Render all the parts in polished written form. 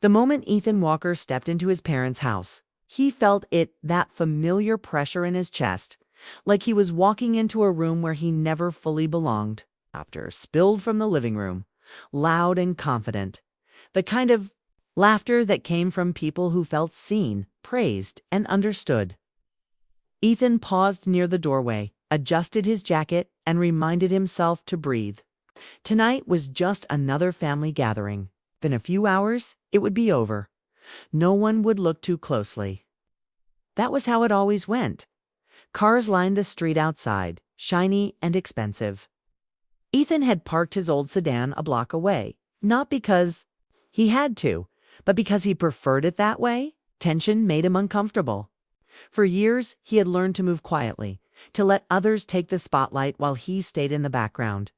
The moment Ethan Walker stepped into his parents' house, he felt that familiar pressure in his chest, like he was walking into a room where he never fully belonged. Laughter spilled from the living room, loud and confident. The kind of laughter that came from people who felt seen, praised, and understood. Ethan paused near the doorway, adjusted his jacket, and reminded himself to breathe. Tonight was just another family gathering. In a few hours, it would be over. No one would look too closely. That was how it always went. Cars lined the street outside, shiny and expensive. Ethan had parked his old sedan a block away, not because he had to, but because he preferred it that way. Tension made him uncomfortable. For years, he had learned to move quietly, to let others take the spotlight while he stayed in the background.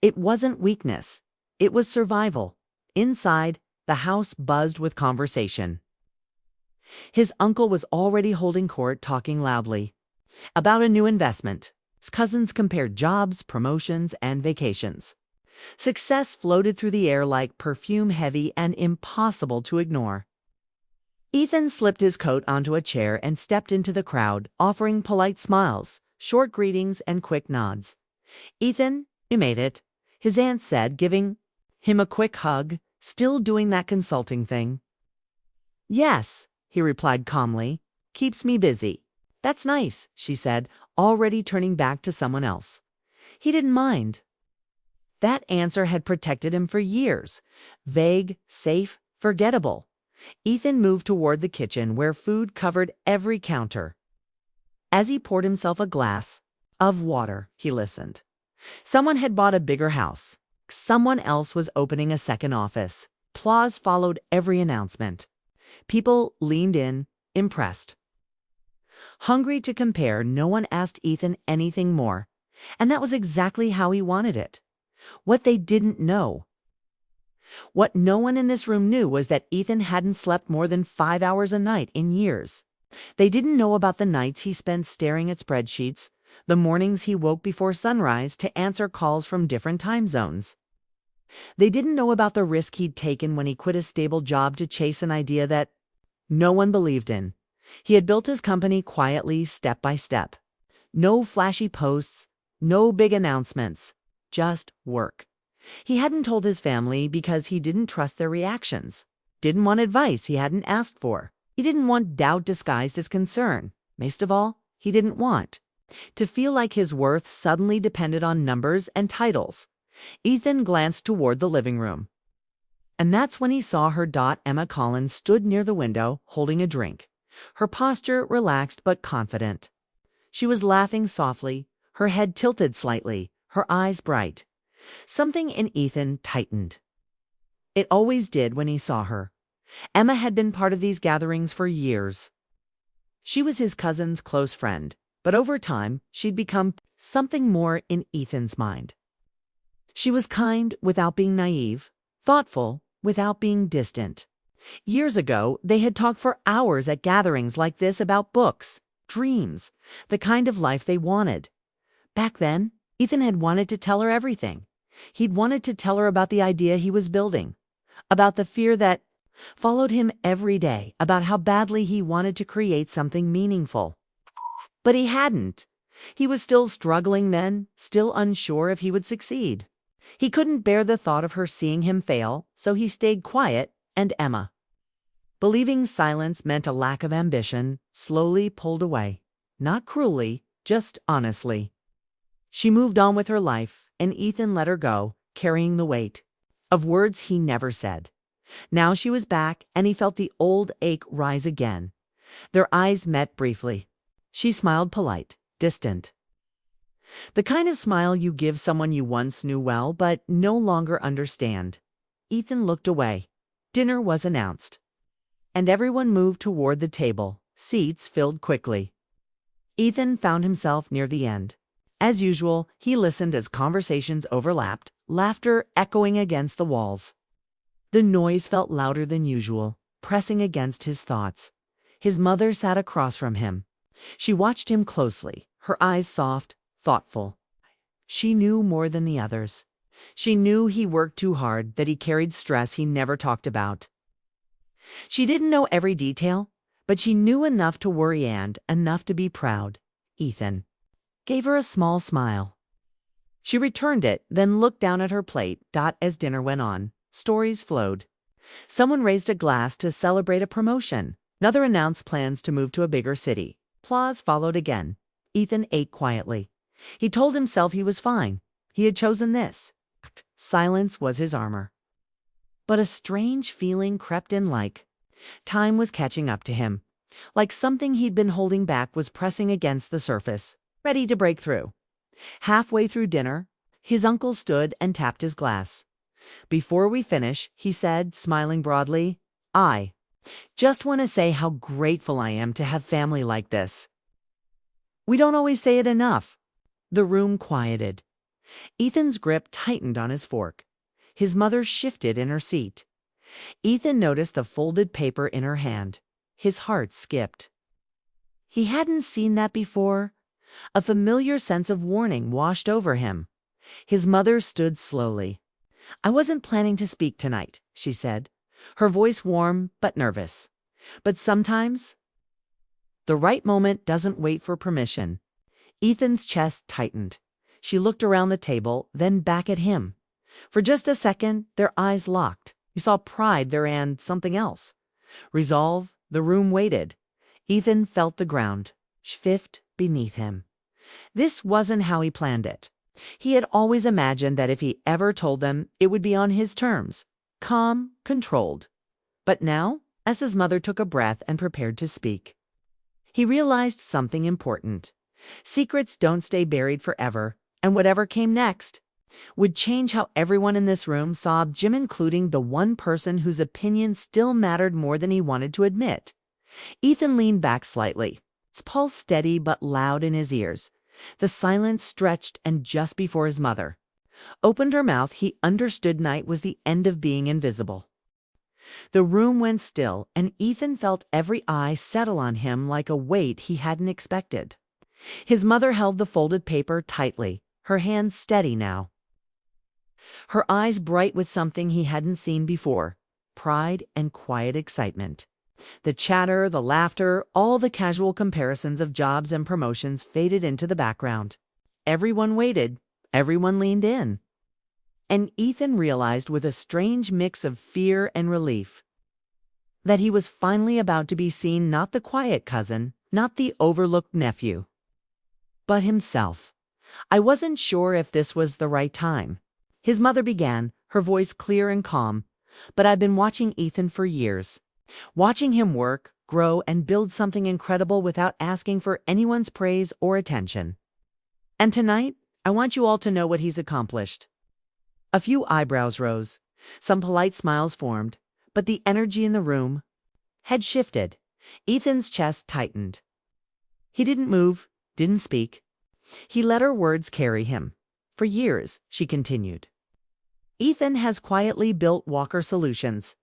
It wasn't weakness, it was survival. Inside, the house buzzed with conversation. His uncle was already holding court, talking loudly about a new investment. His cousins compared jobs, promotions, and vacations. Success floated through the air like perfume, heavy and impossible to ignore. Ethan slipped his coat onto a chair and stepped into the crowd, offering polite smiles, short greetings, and quick nods. "Ethan, you made it," his aunt said, giving him a quick hug, still doing that consulting thing. "Yes," he replied calmly. "Keeps me busy." "That's nice," she said, already turning back to someone else. He didn't mind. That answer had protected him for years. Vague, safe, forgettable. Ethan moved toward the kitchen where food covered every counter. As he poured himself a glass of water, he listened. Someone had bought a bigger house. Someone else was opening a second office. Applause followed every announcement. People leaned in, impressed. Hungry to compare, no one asked Ethan anything more. And that was exactly how he wanted it. What they didn't know. What no one in this room knew was that Ethan hadn't slept more than 5 hours a night in years. They didn't know about the nights he spent staring at spreadsheets, the mornings he woke before sunrise to answer calls from different time zones. They didn't know about the risk he'd taken when he quit a stable job to chase an idea that no one believed in. He had built his company quietly, step by step. No flashy posts, no big announcements, just work. He hadn't told his family because he didn't trust their reactions. Didn't want advice he hadn't asked for. He didn't want doubt disguised as concern. Most of all, he didn't want to feel like his worth suddenly depended on numbers and titles. Ethan glanced toward the living room. And that's when he saw her daughter Emma Collins stood near the window, holding a drink. Her posture relaxed but confident. She was laughing softly, her head tilted slightly, her eyes bright. Something in Ethan tightened. It always did when he saw her. Emma had been part of these gatherings for years. She was his cousin's close friend, but over time she'd become something more in Ethan's mind. She was kind without being naive, thoughtful without being distant. Years ago, they had talked for hours at gatherings like this about books, dreams, the kind of life they wanted. Back then, Ethan had wanted to tell her everything. He'd wanted to tell her about the idea he was building, about the fear that followed him every day, about how badly he wanted to create something meaningful. But he hadn't. He was still struggling then, still unsure if he would succeed. He couldn't bear the thought of her seeing him fail, so he stayed quiet, and Emma, believing silence meant a lack of ambition, slowly pulled away. Not cruelly, just honestly. She moved on with her life, and Ethan let her go, carrying the weight of words he never said. Now she was back, and he felt the old ache rise again. Their eyes met briefly. She smiled, polite, distant. The kind of smile you give someone you once knew well but no longer understand. Ethan looked away. Dinner was announced, and everyone moved toward the table. Seats filled quickly. Ethan found himself near the end. As usual, he listened as conversations overlapped, laughter echoing against the walls. The noise felt louder than usual, pressing against his thoughts. His mother sat across from him. She watched him closely, her eyes soft, thoughtful. She knew more than the others. She knew he worked too hard, that he carried stress he never talked about. She didn't know every detail, but she knew enough to worry and enough to be proud. Ethan gave her a small smile. She returned it, then looked down at her plate. As dinner went on, stories flowed. Someone raised a glass to celebrate a promotion. Another announced plans to move to a bigger city. Applause followed again. Ethan ate quietly. He told himself he was fine. He had chosen this. Silence was his armor. But a strange feeling crept in, like time was catching up to him. Like something he'd been holding back was pressing against the surface, ready to break through. Halfway through dinner, his uncle stood and tapped his glass. "Before we finish," he said, smiling broadly, "I just want to say how grateful I am to have family like this. We don't always say it enough." The room quieted. Ethan's grip tightened on his fork. His mother shifted in her seat. Ethan noticed the folded paper in her hand. His heart skipped. He hadn't seen that before. A familiar sense of warning washed over him. His mother stood slowly. "I wasn't planning to speak tonight," she said, her voice warm but nervous. "But sometimes the right moment doesn't wait for permission." Ethan's chest tightened. She looked around the table, then back at him. For just a second, their eyes locked. He saw pride there and something else. Resolve. The room waited. Ethan felt the ground shift beneath him. This wasn't how he planned it. He had always imagined that if he ever told them, it would be on his terms. Calm, controlled. But now, as his mother took a breath and prepared to speak, he realized something important. Secrets don't stay buried forever, and whatever came next would change how everyone in this room saw Jim, including the one person whose opinion still mattered more than he wanted to admit. Ethan leaned back slightly, his pulse steady but loud in his ears. The silence stretched, and just before his mother opened her mouth, he understood night was the end of being invisible. The room went still, and Ethan felt every eye settle on him like a weight he hadn't expected. His mother held the folded paper tightly, her hands steady now. Her eyes bright with something he hadn't seen before, pride and quiet excitement. The chatter, the laughter, all the casual comparisons of jobs and promotions faded into the background. Everyone waited, everyone leaned in. And Ethan realized with a strange mix of fear and relief that he was finally about to be seen, not the quiet cousin, not the overlooked nephew, but himself. "I wasn't sure if this was the right time," his mother began, her voice clear and calm, "but I've been watching Ethan for years. Watching him work, grow, and build something incredible without asking for anyone's praise or attention. And tonight, I want you all to know what he's accomplished." A few eyebrows rose, some polite smiles formed, but the energy in the room had shifted. Ethan's chest tightened. He didn't move, didn't speak. He let her words carry him. "For years," she continued, "Ethan has quietly built Walker Solutions,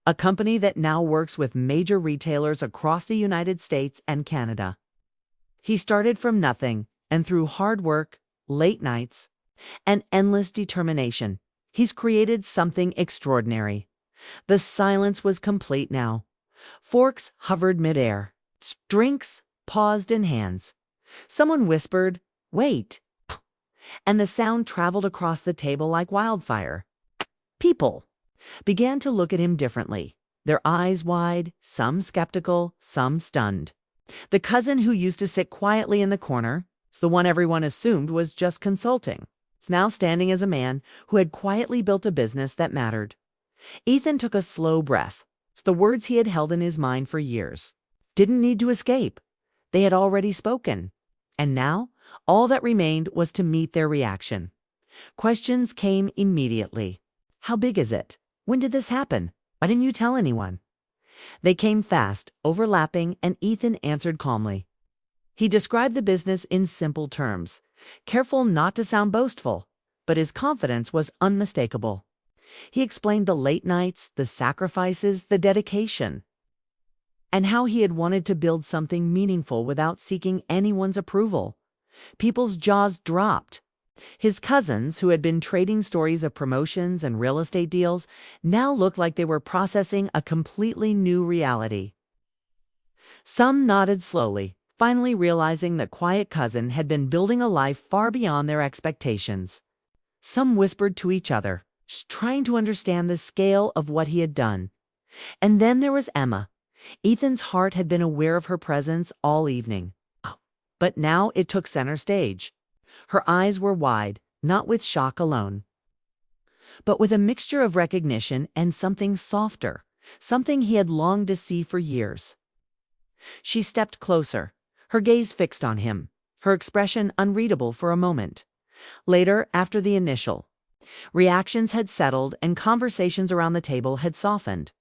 a company that now works with major retailers across the United States and Canada. He started from nothing, and through hard work, late nights, and endless determination, he's created something extraordinary." The silence was complete now. Forks hovered midair. Drinks paused in hands. Someone whispered, "Wait," and the sound traveled across the table like wildfire. People began to look at him differently, their eyes wide, some skeptical, some stunned. The cousin who used to sit quietly in the corner, the one everyone assumed was just consulting, is now standing as a man who had quietly built a business that mattered. Ethan took a slow breath. The words he had held in his mind for years didn't need to escape. They had already spoken. And now, all that remained was to meet their reaction. Questions came immediately. "How big is it? When did this happen? Why didn't you tell anyone?" They came fast, overlapping, and Ethan answered calmly. He described the business in simple terms, careful not to sound boastful, but his confidence was unmistakable. He explained the late nights, the sacrifices, the dedication, and how he had wanted to build something meaningful without seeking anyone's approval. People's jaws dropped. His cousins, who had been trading stories of promotions and real estate deals, now looked like they were processing a completely new reality. Some nodded slowly, finally realizing that quiet cousin had been building a life far beyond their expectations. Some whispered to each other, trying to understand the scale of what he had done. And then there was Emma. Ethan's heart had been aware of her presence all evening. But now it took center stage. Her eyes were wide, not with shock alone, but with a mixture of recognition and something softer, something he had longed to see for years. She stepped closer, her gaze fixed on him, her expression unreadable for a moment. Later, after the initial reactions had settled and conversations around the table had softened,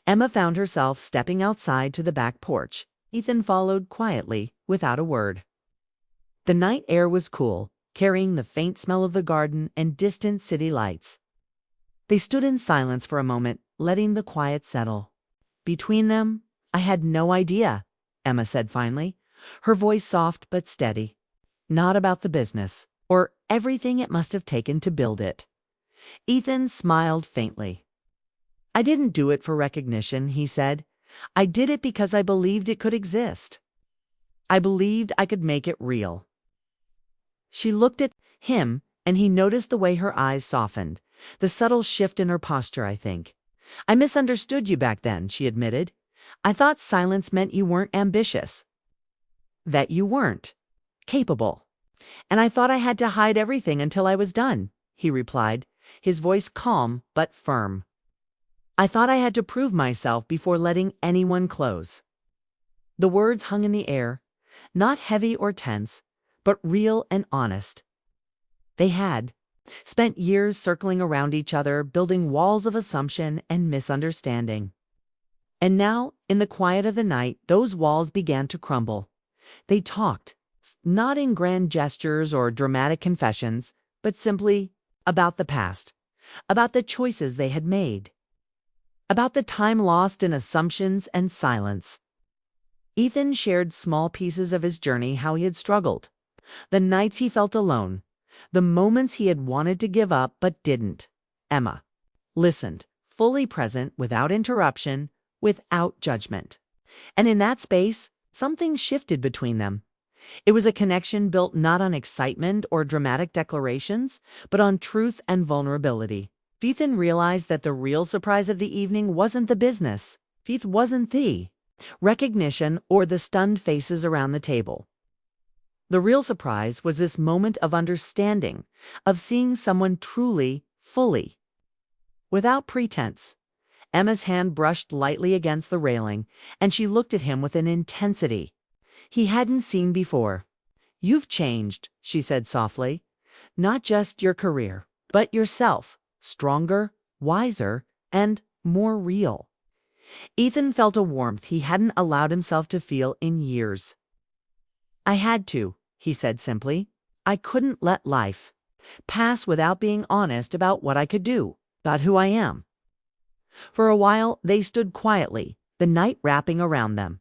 Emma found herself stepping outside to the back porch. Ethan followed quietly, without a word. The night air was cool, carrying the faint smell of the garden and distant city lights. They stood in silence for a moment, letting the quiet settle. Between them, "I had no idea," Emma said finally, her voice soft but steady. "Not about the business, or everything it must have taken to build it." Ethan smiled faintly. "I didn't do it for recognition," he said. "I did it because I believed it could exist. I believed I could make it real." She looked at him, and he noticed the way her eyes softened, the subtle shift in her posture, I think. "I misunderstood you back then," she admitted. "I thought silence meant you weren't ambitious, that you weren't capable. And I thought I had to hide everything until I was done," he replied, his voice calm but firm. "I thought I had to prove myself before letting anyone close." The words hung in the air, not heavy or tense, but real and honest. They had spent years circling around each other, building walls of assumption and misunderstanding. And now, in the quiet of the night, those walls began to crumble. They talked, not in grand gestures or dramatic confessions, but simply about the past, about the choices they had made, about the time lost in assumptions and silence. Ethan shared small pieces of his journey, how he had struggled, the nights he felt alone, the moments he had wanted to give up but didn't. Emma listened, fully present, without interruption, without judgment. And in that space, something shifted between them. It was a connection built not on excitement or dramatic declarations, but on truth and vulnerability. Ethan realized that the real surprise of the evening wasn't the business. It wasn't the recognition or the stunned faces around the table. The real surprise was this moment of understanding, of seeing someone truly, fully, without pretense. Emma's hand brushed lightly against the railing, and she looked at him with an intensity he hadn't seen before. "You've changed," she said softly. "Not just your career, but yourself. Stronger, wiser, and more real." Ethan felt a warmth he hadn't allowed himself to feel in years. "I had to," he said simply. "I couldn't let life pass without being honest about what I could do, about who I am." For a while, they stood quietly, the night wrapping around them.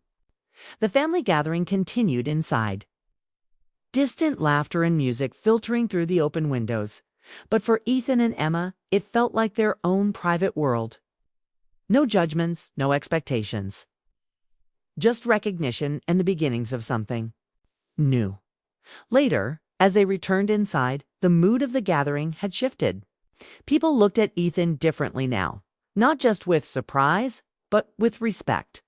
The family gathering continued inside. Distant laughter and music filtering through the open windows. But for Ethan and Emma, it felt like their own private world. No judgments, no expectations. Just recognition and the beginnings of something new. Later, as they returned inside, the mood of the gathering had shifted. People looked at Ethan differently now, not just with surprise, but with respect.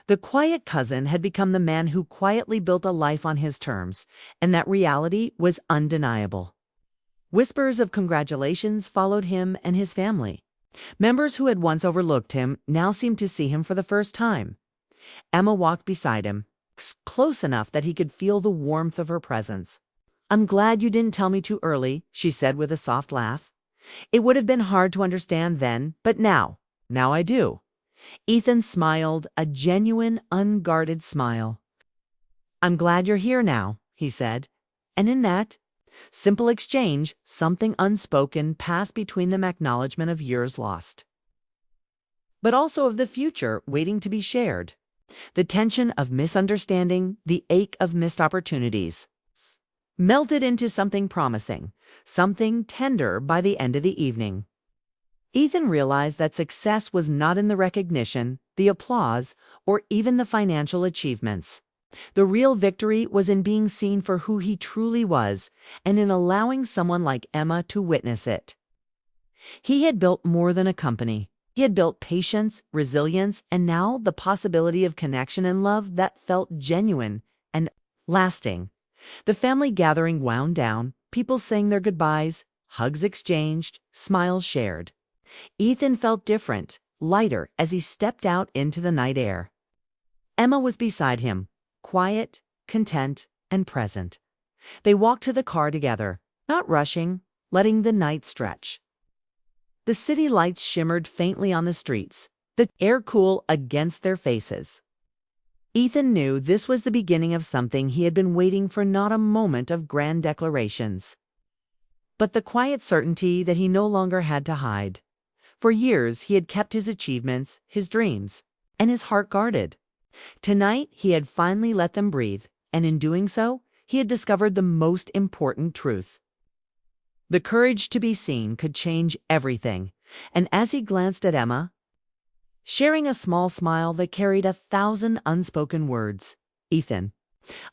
The quiet cousin had become the man who quietly built a life on his terms, and that reality was undeniable. Whispers of congratulations followed him and his family. Members who had once overlooked him now seemed to see him for the first time. Emma walked beside him, close enough that he could feel the warmth of her presence. "I'm glad you didn't tell me too early," she said with a soft laugh. "It would have been hard to understand then, but now I do." Ethan smiled, a genuine, unguarded smile. "I'm glad you're here now," he said. And in that simple exchange, something unspoken passed between them, acknowledgement of years lost, but also of the future waiting to be shared. The tension of misunderstanding, the ache of missed opportunities. melted into something promising, something tender by the end of the evening. Ethan realized that success was not in the recognition, the applause, or even the financial achievements. The real victory was in being seen for who he truly was and in allowing someone like Emma to witness it. He had built more than a company. He had built patience, resilience, and now the possibility of connection and love that felt genuine and lasting. The family gathering wound down, people saying their goodbyes, hugs exchanged, smiles shared. Ethan felt different, lighter, as he stepped out into the night air. Emma was beside him, quiet, content, and present. They walked to the car together, not rushing, letting the night stretch. The city lights shimmered faintly on the streets, the air cool against their faces. Ethan knew this was the beginning of something he had been waiting for, not a moment of grand declarations, but the quiet certainty that he no longer had to hide. For years he had kept his achievements, his dreams, and his heart guarded. Tonight he had finally let them breathe, and in doing so, he had discovered the most important truth. The courage to be seen could change everything, and as he glanced at Emma, sharing a small smile that carried 1,000 unspoken words, Ethan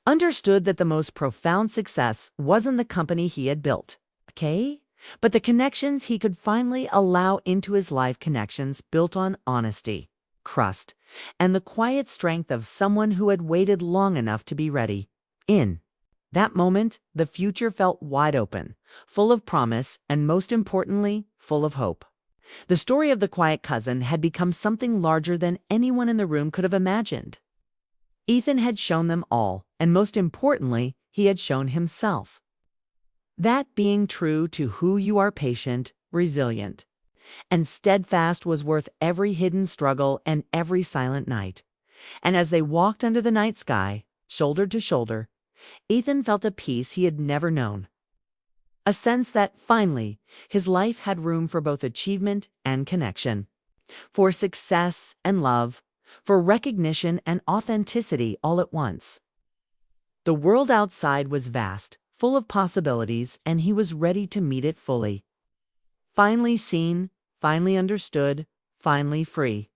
understood that the most profound success wasn't the company he had built, okay? But the connections he could finally allow into his life, connections built on honesty, trust, and the quiet strength of someone who had waited long enough to be ready. In that moment, the future felt wide open, full of promise, and most importantly, full of hope. The story of the quiet cousin had become something larger than anyone in the room could have imagined. Ethan had shown them all, and most importantly, he had shown himself. That being true to who you are, patient, resilient, and steadfast, was worth every hidden struggle and every silent night. And as they walked under the night sky, shoulder to shoulder, Ethan felt a peace he had never known. A sense that, finally, his life had room for both achievement and connection, for success and love, for recognition and authenticity all at once. The world outside was vast, full of possibilities, and he was ready to meet it fully. Finally seen, finally understood, finally free.